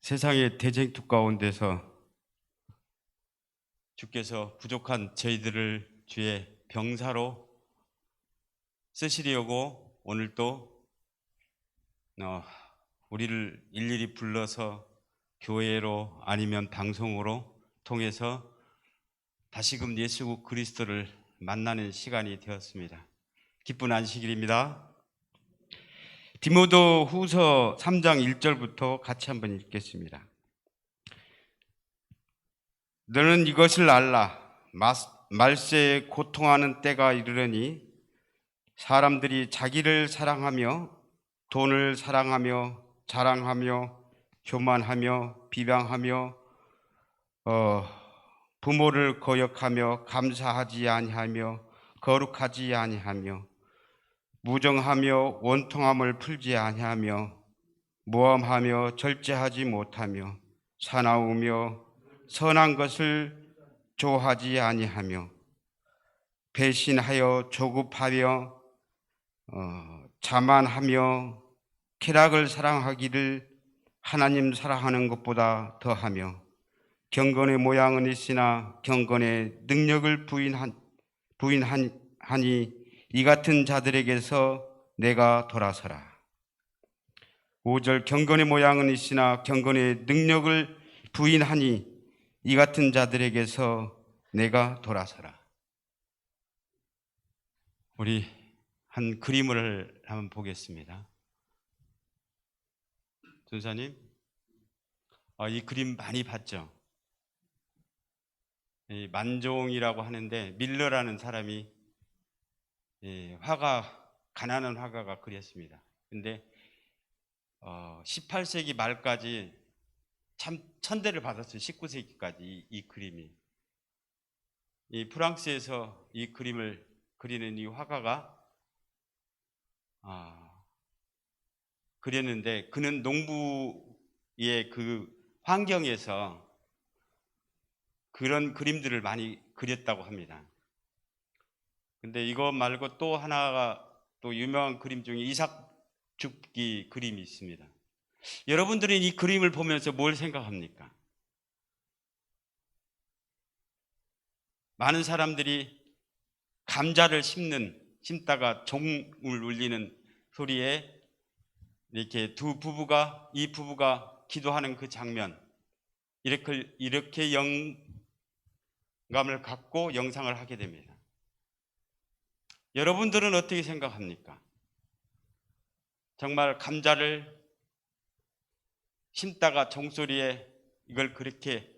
세상의 대쟁투 가운데서 주께서 부족한 저희들을 주의 병사로 쓰시려고 오늘도 우리를 일일이 불러서 교회로 아니면 방송으로 통해서 다시금 예수 그리스도를 만나는 시간이 되었습니다. 기쁜 안식일입니다. 디모데 후서 3장 1절부터 같이 한번 읽겠습니다. 너는 이것을 알라. 말세에 고통하는 때가 이르려니 사람들이 자기를 사랑하며 돈을 사랑하며 자랑하며 교만하며 비방하며 부모를 거역하며 감사하지 아니하며 거룩하지 아니하며 무정하며 원통함을 풀지 아니하며 모함하며 절제하지 못하며 사나우며 선한 것을 좋아하지 아니하며 배신하여 조급하며 자만하며 쾌락을 사랑하기를 하나님 사랑하는 것보다 더하며 경건의 모양은 있으나 경건의 능력을 부인하니 이 같은 자들에게서 내가 돌아서라. 5절 경건의 모양은 있으나 경건의 능력을 부인하니 이 같은 자들에게서 내가 돌아서라. 우리 한 그림을 한번 보겠습니다. 전사님, 이 그림 많이 봤죠? 만종이라고 하는데 밀러라는 사람이 가난한 화가가 그렸습니다. 근데 18세기 말까지 참 천대를 받았어요. 19세기까지 이 그림이. 이 프랑스에서 이 그림을 그리는 이 화가가 그렸는데 그는 농부의 그 환경에서 그런 그림들을 많이 그렸다고 합니다. 근데 이거 말고 또 하나가 또 유명한 그림 중에 이삭 죽기 그림이 있습니다. 여러분들은 이 그림을 보면서 뭘 생각합니까? 많은 사람들이 감자를 심다가 종을 울리는 소리에 이렇게 이 부부가 기도하는 그 장면, 이렇게 영감을 갖고 영상을 하게 됩니다. 여러분들은 어떻게 생각합니까? 정말 감자를 심다가 종소리에 이걸 그렇게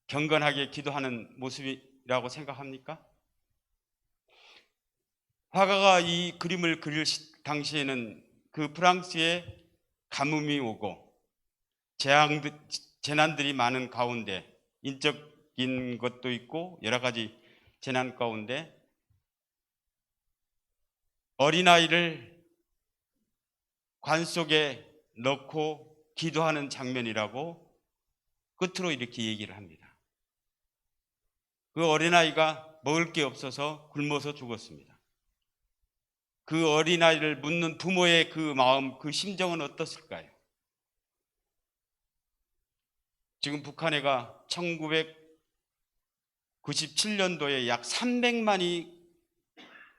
경건하게 기도하는 모습이라고 생각합니까? 화가가 이 그림을 그릴 당시에는 그 프랑스에 가뭄이 오고 재난들이 많은 가운데 인적인 것도 있고 여러 가지 재난 가운데 어린아이를 관 속에 넣고 기도하는 장면이라고 끝으로 이렇게 얘기를 합니다. 그 어린아이가 먹을 게 없어서 굶어서 죽었습니다. 그 어린아이를 묻는 부모의 그 마음, 그 심정은 어떻을까요? 지금 북한해가 1997년도에 약 300만이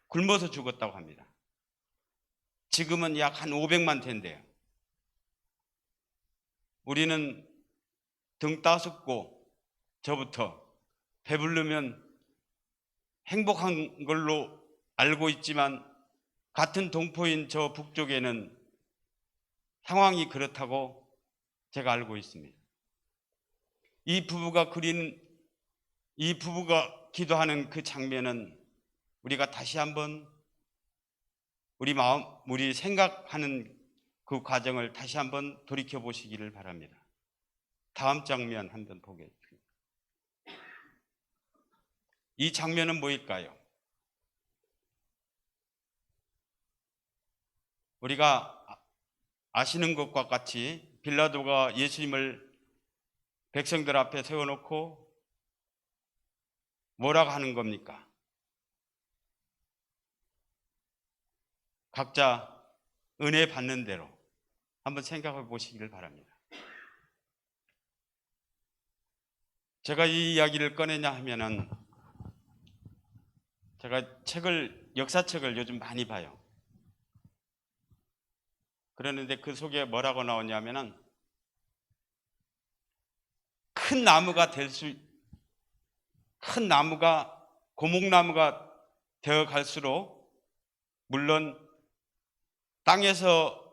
굶어서 죽었다고 합니다. 지금은 약 한 500만 된대요. 우리는 등 따숩고 저부터 배부르면 행복한 걸로 알고 있지만 같은 동포인 저 북쪽에는 상황이 그렇다고 제가 알고 있습니다. 이 부부가 기도하는 그 장면은 우리가 다시 한번 우리 생각하는 그 과정을 다시 한번 돌이켜 보시기를 바랍니다. 다음 장면 한번 보겠습니다. 이 장면은 뭐일까요? 우리가 아시는 것과 같이 빌라도가 예수님을 백성들 앞에 세워놓고 뭐라고 하는 겁니까? 각자 은혜 받는 대로 한번 생각해 보시기를 바랍니다. 제가 이 이야기를 꺼내냐 하면은 제가 역사책을 요즘 많이 봐요. 그러는데 그 속에 뭐라고 나오냐면은 큰 나무가 고목나무가 되어 갈수록 물론 땅에서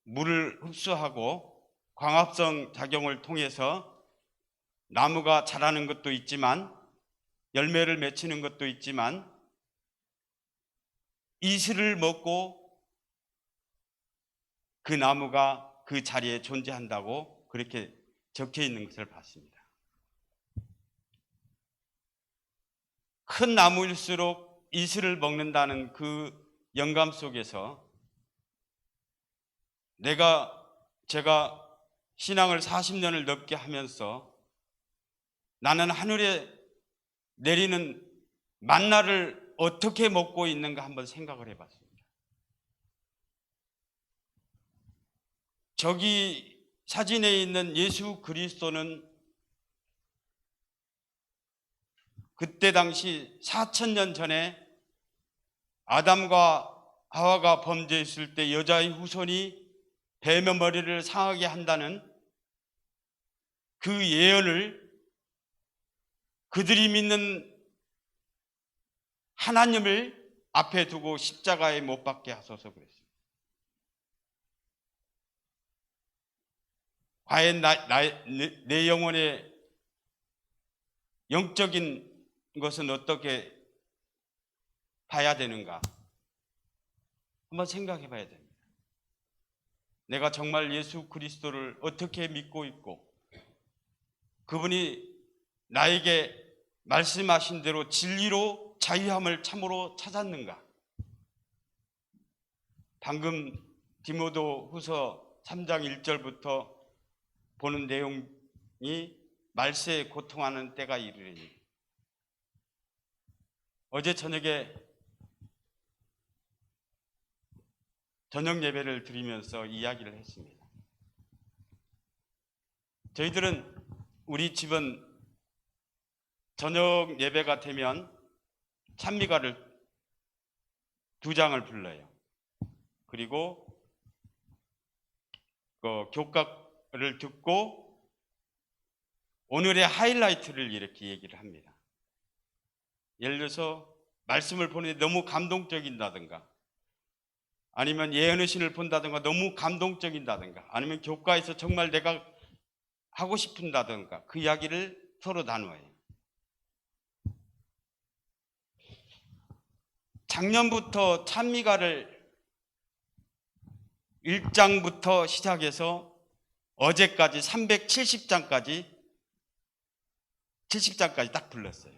물을 흡수하고 광합성 작용을 통해서 나무가 자라는 것도 있지만 열매를 맺히는 것도 있지만 이슬을 먹고 그 나무가 그 자리에 존재한다고 그렇게 적혀 있는 것을 봤습니다. 큰 나무일수록 이슬을 먹는다는 그 영감 속에서 제가 신앙을 40년을 넘게 하면서 나는 하늘에 내리는 만나를 어떻게 먹고 있는가 한번 생각을 해봤습니다. 저기 사진에 있는 예수 그리스도는 그때 당시 4000년 전에 아담과 하와가 범죄했을 때 여자의 후손이 뱀의 머리를 상하게 한다는 그 예언을 그들이 믿는 하나님을 앞에 두고 십자가에 못 박게 하소서 그랬습니다. 과연 내 영혼의 영적인 것은 어떻게 봐야 되는가? 한번 생각해 봐야 됩니다. 내가 정말 예수 그리스도를 어떻게 믿고 있고 그분이 나에게 말씀하신 대로 진리로 자유함을 참으로 찾았는가? 방금 디모데 후서 3장 1절부터 보는 내용이 말세에 고통하는 때가 이르리니 어제 저녁에 저녁 예배를 드리면서 이야기를 했습니다. 우리 집은 저녁 예배가 되면 찬미가를 2장을 불러요. 그리고 교가를 듣고 오늘의 하이라이트를 이렇게 얘기를 합니다. 예를 들어서 말씀을 보는데 너무 감동적인다든가 아니면 예언의 신을 본다든가 너무 감동적인다든가 아니면 교과에서 정말 내가 하고 싶은다든가 그 이야기를 서로 나누어요. 작년부터 찬미가를 1장부터 시작해서 어제까지 370장까지 딱 불렀어요.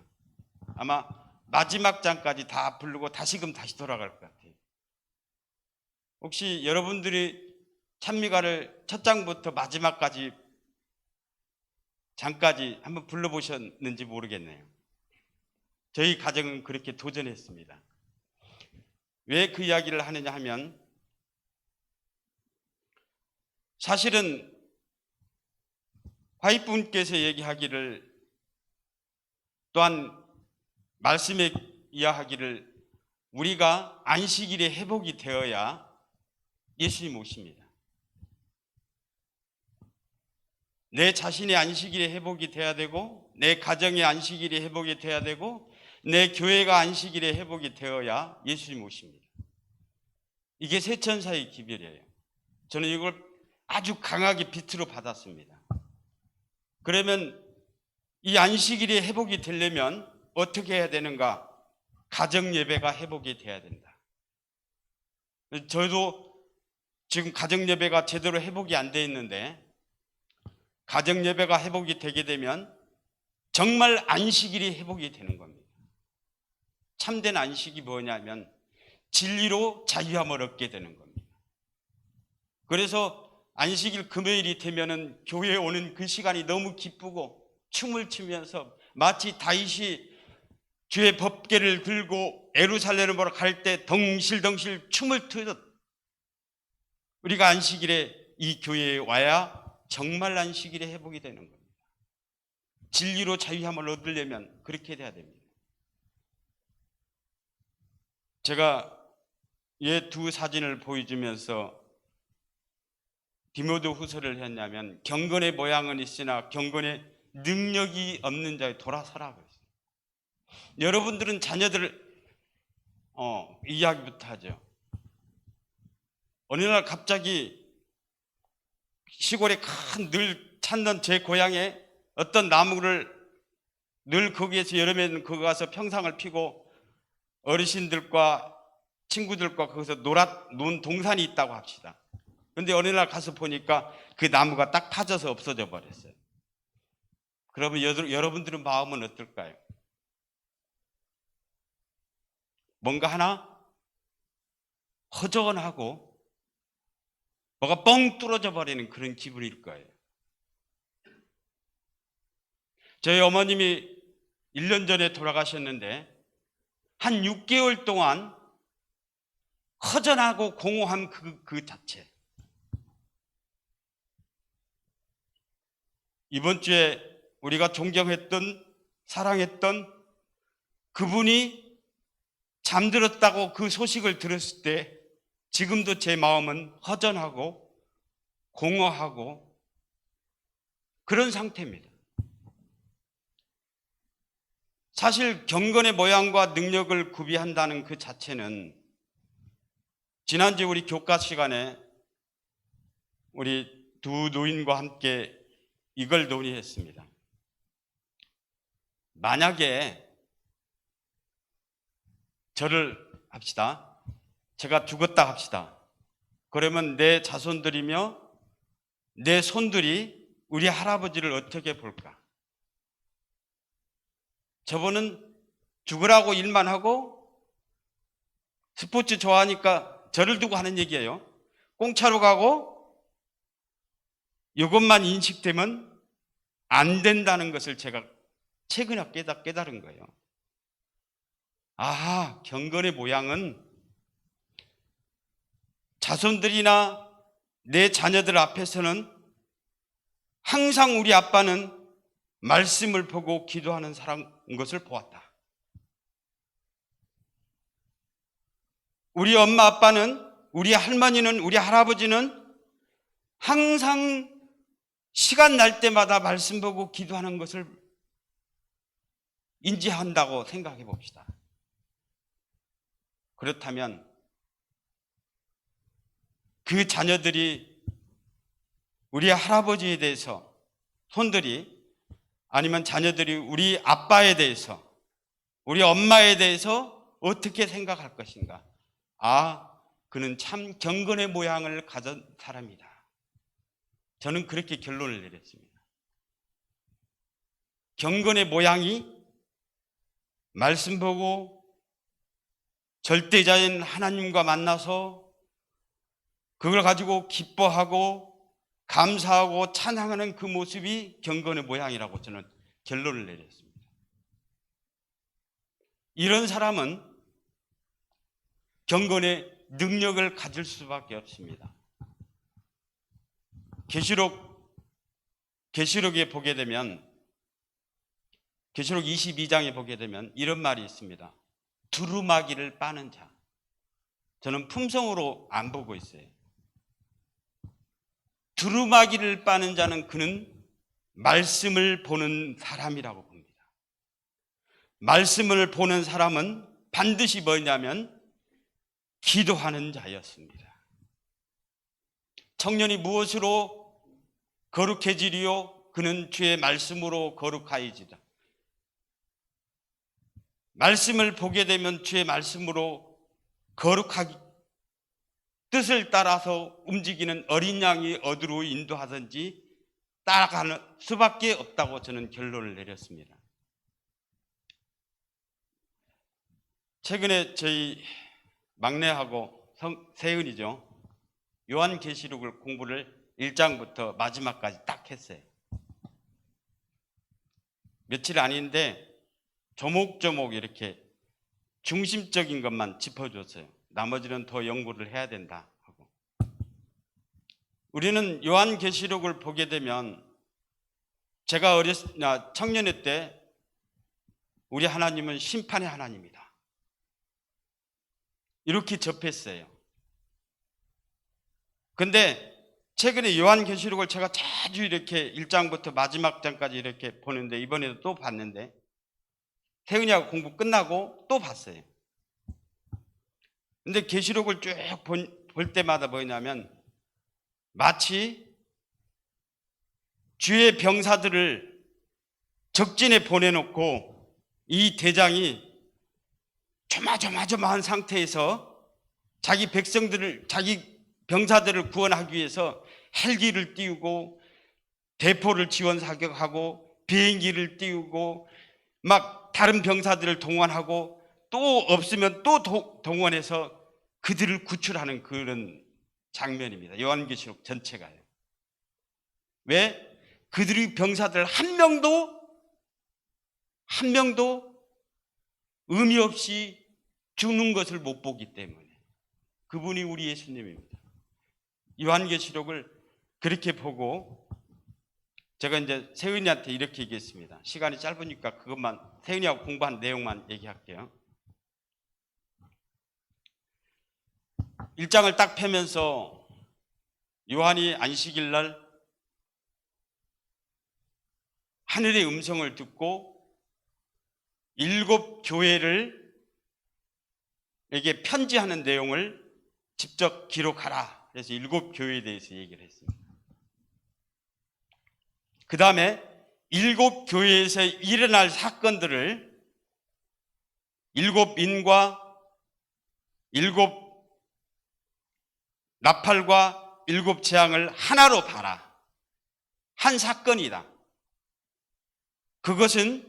아마 마지막 장까지 다 부르고 다시 돌아갈 것 같아요. 혹시 여러분들이 찬미가를 첫 장부터 마지막까지 장까지 한번 불러보셨는지 모르겠네요. 저희 가정은 그렇게 도전했습니다. 왜 그 이야기를 하느냐 하면 사실은 화이트분께서 얘기하기를 또한 말씀에 이야기를 우리가 안식일에 회복이 되어야 예수님 오십니다. 내 자신의 안식일에 회복이 돼야 되고 내 가정의 안식일에 회복이 돼야 되고 내 교회가 안식일에 회복이 되어야 예수님 오십니다. 이게 세천사의 기별이에요. 저는 이걸 아주 강하게 빛으로 받았습니다. 그러면 이 안식일이 회복이 되려면 어떻게 해야 되는가? 가정 예배가 회복이 돼야 된다. 저도 지금 가정 예배가 제대로 회복이 안 돼 있는데 가정 예배가 회복이 되게 되면 정말 안식일이 회복이 되는 겁니다. 참된 안식이 뭐냐면 진리로 자유함을 얻게 되는 겁니다. 그래서 안식일 금요일이 되면은 교회에 오는 그 시간이 너무 기쁘고 춤을 추면서 마치 다윗이 주의 법궤를 들고 예루살렘으로 갈 때 덩실덩실 춤을 추듯 우리가 안식일에 이 교회에 와야 정말 안식일에 회복이 되는 겁니다. 진리로 자유함을 얻으려면 그렇게 돼야 됩니다. 제가 이 두 사진을 보여주면서 디모데 후서를 했냐면 경건의 모양은 있으나 경건의 능력이 없는 자에 돌아서라고 했어요. 여러분들은 자녀들 이야기부터 하죠. 어느 날 갑자기 시골에 늘 찾는 제 고향에 어떤 나무를 늘 거기에서 여름에는 거기 가서 평상을 피고 어르신들과 친구들과 거기서 논 동산이 있다고 합시다. 그런데 어느 날 가서 보니까 그 나무가 딱 타져서 없어져 버렸어요. 그러면 여러분들의 마음은 어떨까요? 뭔가 하나 허전하고 뭐가 뻥 뚫어져 버리는 그런 기분일 거예요. 저희 어머님이 1년 전에 돌아가셨는데 한 6개월 동안 허전하고 공허함 그 자체. 이번 주에 우리가 존경했던 사랑했던 그분이 잠들었다고 그 소식을 들었을 때 지금도 제 마음은 허전하고 공허하고 그런 상태입니다. 사실 경건의 모양과 능력을 구비한다는 그 자체는 지난주 우리 교과 시간에 우리 두 노인과 함께 이걸 논의했습니다. 만약에 저를 합시다. 제가 죽었다 합시다. 그러면 내 자손들이며 내 손들이 우리 할아버지를 어떻게 볼까? 저분은 죽으라고 일만 하고 스포츠 좋아하니까 저를 두고 하는 얘기예요. 공차로 가고 이것만 인식되면 안 된다는 것을 제가 최근에 깨달은 거예요. 아, 경건의 모양은 자손들이나 내 자녀들 앞에서는 항상 우리 아빠는 말씀을 보고 기도하는 사람인 것을 보았다. 우리 엄마 아빠는, 우리 할머니는, 우리 할아버지는 항상 시간 날 때마다 말씀 보고 기도하는 것을 인지한다고 생각해 봅시다. 그렇다면 그 자녀들이 우리 할아버지에 대해서, 손들이 아니면 자녀들이 우리 아빠에 대해서, 우리 엄마에 대해서 어떻게 생각할 것인가? 아, 그는 참 경건의 모양을 가진 사람이다. 저는 그렇게 결론을 내렸습니다. 경건의 모양이 말씀 보고 절대자인 하나님과 만나서 그걸 가지고 기뻐하고 감사하고 찬양하는 그 모습이 경건의 모양이라고 저는 결론을 내렸습니다. 이런 사람은 경건의 능력을 가질 수밖에 없습니다. 계시록에 보게 되면, 계시록 22장에 보게 되면 이런 말이 있습니다. 두루마기를 빠는 자. 저는 품성으로 안 보고 있어요. 두루마기를 빠는 자는 그는 말씀을 보는 사람이라고 봅니다. 말씀을 보는 사람은 반드시 뭐냐면 기도하는 자였습니다. 청년이 무엇으로 거룩해지리요? 그는 주의 말씀으로 거룩하여지다. 말씀을 보게 되면 주의 말씀으로 거룩하기, 뜻을 따라서 움직이는 어린 양이 어디로 인도하든지 따라가는 수밖에 없다고 저는 결론을 내렸습니다. 최근에 저희 막내하고 세은이죠. 요한계시록을 공부를 1장부터 마지막까지 딱 했어요. 며칠 아닌데 조목조목 이렇게 중심적인 것만 짚어줬어요. 나머지는 더 연구를 해야 된다 하고. 우리는 요한계시록을 보게 되면 제가 청년회 때 우리 하나님은 심판의 하나님이다, 이렇게 접했어요. 근데 최근에 요한계시록을 제가 자주 이렇게 1장부터 마지막 장까지 이렇게 보는데, 이번에도 또 봤는데, 태은이하고 공부 끝나고 또 봤어요. 근데 계시록을 쭉 볼 때마다 뭐냐면 마치 주의 병사들을 적진에 보내놓고 이 대장이 조마조마조마한 상태에서 자기 백성들을, 자기 병사들을 구원하기 위해서 헬기를 띄우고 대포를 지원 사격하고 비행기를 띄우고 막 다른 병사들을 동원하고 또 없으면 또 동원해서 그들을 구출하는 그런 장면입니다. 요한계시록 전체가요. 왜? 그들의 병사들 한 명도 의미 없이 죽는 것을 못 보기 때문에. 그분이 우리 예수님입니다. 요한계시록을 그렇게 보고 제가 이제 세은이한테 이렇게 얘기했습니다. 시간이 짧으니까 그것만, 세은이하고 공부한 내용만 얘기할게요. 1장을 딱 펴면서 요한이 안식일 날 하늘의 음성을 듣고 7 교회를 에게 편지하는 내용을 직접 기록하라. 그래서 7 교회에 대해서 얘기를 했습니다. 그 다음에 7 교회에서 일어날 사건들을 7 인과 7 나팔과 7 재앙을 하나로 봐라. 한 사건이다. 그것은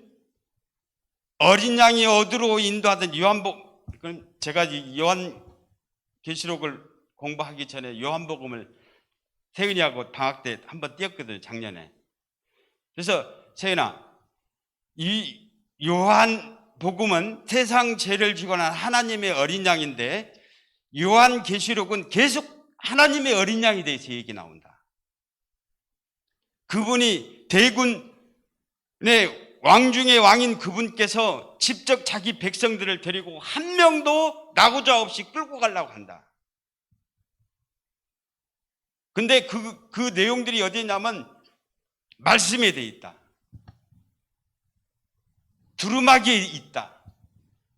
어린 양이 어디로 인도하던 제가 이 요한계시록을 공부하기 전에 요한복음을 세은이하고 방학 때 한번 띄었거든요, 작년에. 그래서 세은아, 이 요한복음은 세상 죄를 지고 난 하나님의 어린 양인데 요한계시록은 계속 하나님의 어린 양에 대해서 얘기 나온다. 그분이 대군의 왕 중의 왕인 그분께서 직접 자기 백성들을 데리고 한 명도 나고자 없이 끌고 가려고 한다. 근데 그 내용들이 어디 있냐면 말씀에 돼 있다. 두루마기에 있다.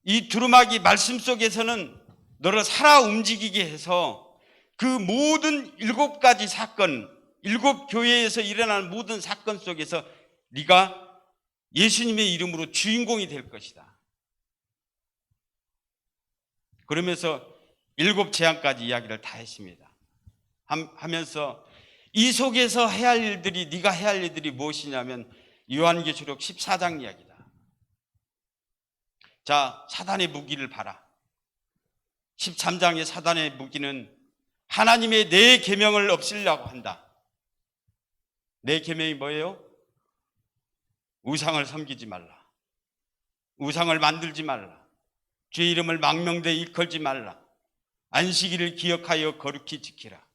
이 두루마기 말씀 속에서는 너를 살아 움직이게 해서 그 모든 7가지 사건, 7 교회에서 일어나는 모든 사건 속에서 네가 예수님의 이름으로 주인공이 될 것이다. 그러면서 7 재앙까지 이야기를 다 했습니다. 하면서 이 속에서 해야 할 일들이, 네가 해야 할 일들이 무엇이냐면 요한계시록 14장 이야기다. 자, 사단의 무기를 봐라. 13장의 사단의 무기는 하나님의 네 계명을 없애려고 한다. 네 계명이 뭐예요? 우상을 섬기지 말라. 우상을 만들지 말라. 주의 이름을 망명되이 일컬지 말라. 안식일을 기억하여 거룩히 지키라.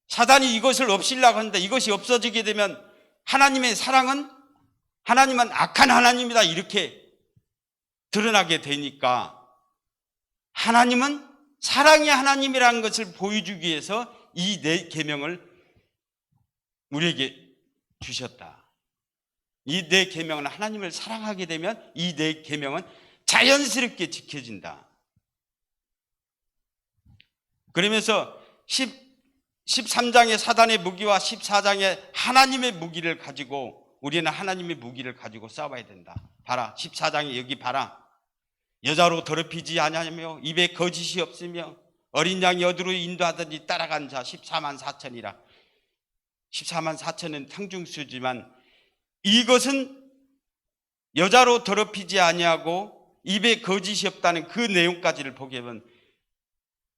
사단이 이것을 없애려고 한다. 이것이 없어지게 되면 하나님의 사랑은, 하나님은 악한 하나님이다, 이렇게 드러나게 되니까 하나님은 사랑의 하나님이라는 것을 보여주기 위해서 이 네 계명을 우리에게 주셨다. 이 네 계명은 하나님을 사랑하게 되면 이 네 계명은 자연스럽게 지켜진다. 그러면서 13장의 사단의 무기와 14장의 하나님의 무기를 가지고, 우리는 하나님의 무기를 가지고 싸워야 된다. 봐라, 14장에 여기 봐라. 여자로 더럽히지 아니하며 입에 거짓이 없으며 어린 양이 어디로 인도하든지 따라간 자 14만 4천이라. 14만 4천은 상중수지만 이것은 여자로 더럽히지 아니하고 입에 거짓이 없다는 그 내용까지를 보게 되면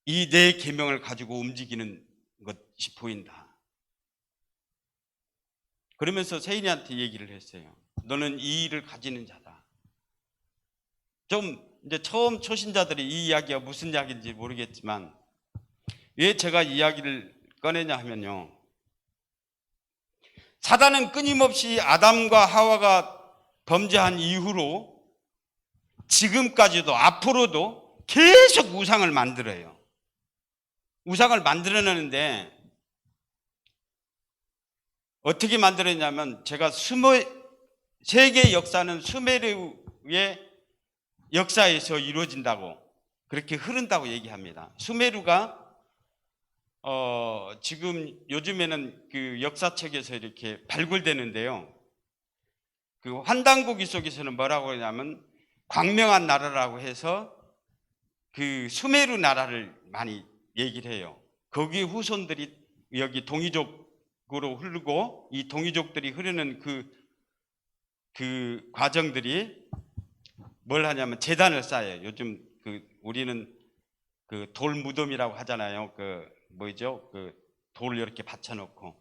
이 네 계명을 가지고 움직이는 것이 보인다. 그러면서 세인이한테 얘기를 했어요. 너는 이 일을 가지는 자다. 좀 이제 처음 초신자들이 이 이야기가 무슨 이야기인지 모르겠지만 왜 제가 이야기를 꺼내냐 하면요, 사단은 끊임없이 아담과 하와가 범죄한 이후로 지금까지도 앞으로도 계속 우상을 만들어요. 우상을 만들어내는데 어떻게 만들었냐면, 제가 세계 역사는 수메르의 역사에서 이루어진다고, 그렇게 흐른다고 얘기합니다. 수메르가 지금 요즘에는 그 역사책에서 이렇게 발굴되는데요, 그 환단고기 속에서는 뭐라고 하냐면 광명한 나라라고 해서 그 수메르 나라를 많이 얘기를 해요. 거기 후손들이 여기 동이족으로 흐르고, 이 동이족들이 흐르는 그 과정들이 뭘 하냐면 제단을 쌓아요. 요즘 우리는 그 돌 무덤이라고 하잖아요. 그 뭐죠? 그 돌을 이렇게 받쳐놓고,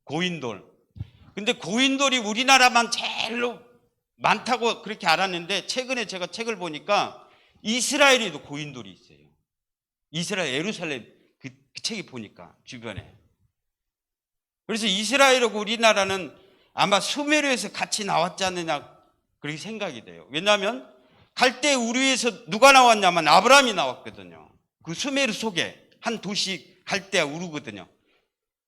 고인돌. 근데 고인돌이 우리나라만 제일로 많다고 그렇게 알았는데, 최근에 제가 책을 보니까 이스라엘에도 고인돌이 있어요. 이스라엘 예루살렘 그 책이 보니까 주변에. 그래서 이스라엘하고 우리나라는 아마 수메르에서 같이 나왔지 않느냐 그렇게 생각이 돼요. 왜냐하면 갈대 우르에서 누가 나왔냐면 아브라함이 나왔거든요. 그 수메르 속에 한 도시 갈대 우르거든요.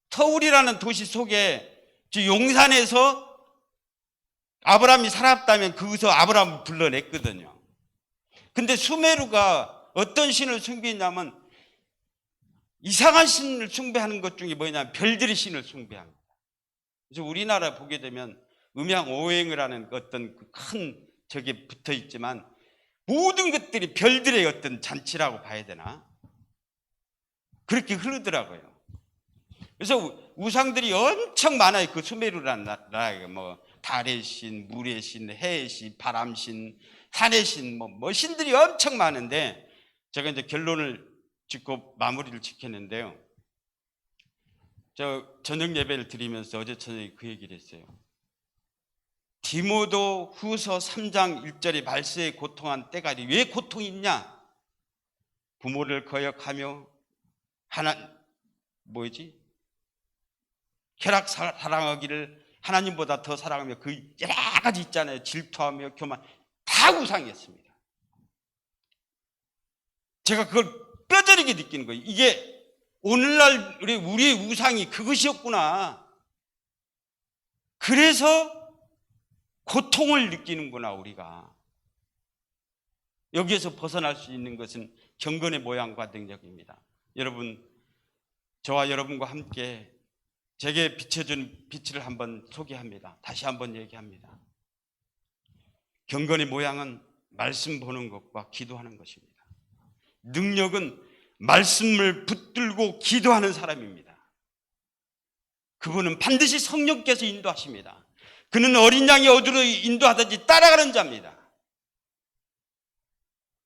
터울이라는 도시 속에 용산에서 아브라함이 살았다면 거기서 아브라함을 불러냈거든요. 근데 수메르가 어떤 신을 숭배했냐면 이상한 신을 숭배하는 것 중에 뭐냐면 별들의 신을 숭배합니다. 그래서 우리나라 보게 되면 음양 오행을 하는 어떤 큰 저게 붙어 있지만 모든 것들이 별들의 어떤 잔치라고 봐야 되나? 그렇게 흐르더라고요. 그래서 우상들이 엄청 많아요. 그 수메르라는 나라에 뭐 달의 신, 물의 신, 해의 신, 바람 신, 산의 신, 뭐 신들이 엄청 많은데, 제가 이제 결론을 짓고 마무리를 짓겠는데요. 저 저녁 예배를 드리면서 어제 저녁에 그 얘기를 했어요. 디모데 후서 3장 1절에 말세에 고통한 때가 왜 고통이 있냐? 부모를 거역하며 쾌락 사랑하기를 하나님보다 더 사랑하며, 그 여러 가지 있잖아요. 질투하며 교만, 다 우상이었습니다. 제가 그걸 뼈저리게 느끼는 거예요. 이게 오늘날 우리의 우상이 그것이었구나. 그래서 고통을 느끼는구나. 우리가 여기에서 벗어날 수 있는 것은 경건의 모양과 능력입니다. 여러분, 저와 여러분과 함께 제게 비춰준 빛을 한번 소개합니다. 다시 한번 얘기합니다. 경건의 모양은 말씀 보는 것과 기도하는 것입니다. 능력은 말씀을 붙들고 기도하는 사람입니다. 그분은 반드시 성령께서 인도하십니다. 그는 어린 양이 어디로 인도하든지 따라가는 자입니다.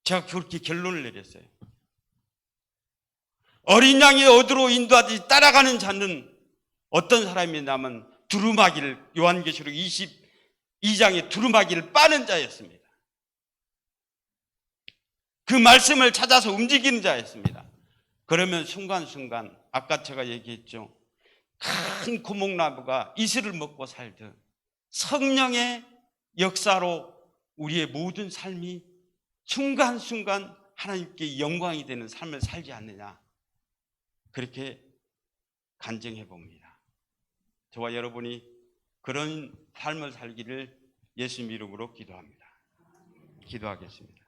제가 그렇게 결론을 내렸어요. 어린 양이 어디로 인도하든지 따라가는 자는 어떤 사람이냐면 두루마기를, 요한계시록 22장의 두루마기를 빠는 자였습니다. 그 말씀을 찾아서 움직이는 자였습니다. 그러면 순간순간 아까 제가 얘기했죠. 큰 고목나무가 이슬을 먹고 살듯 성령의 역사로 우리의 모든 삶이 순간순간 하나님께 영광이 되는 삶을 살지 않느냐, 그렇게 간증해 봅니다. 저와 여러분이 그런 삶을 살기를 예수님 이름으로 기도합니다. 기도하겠습니다.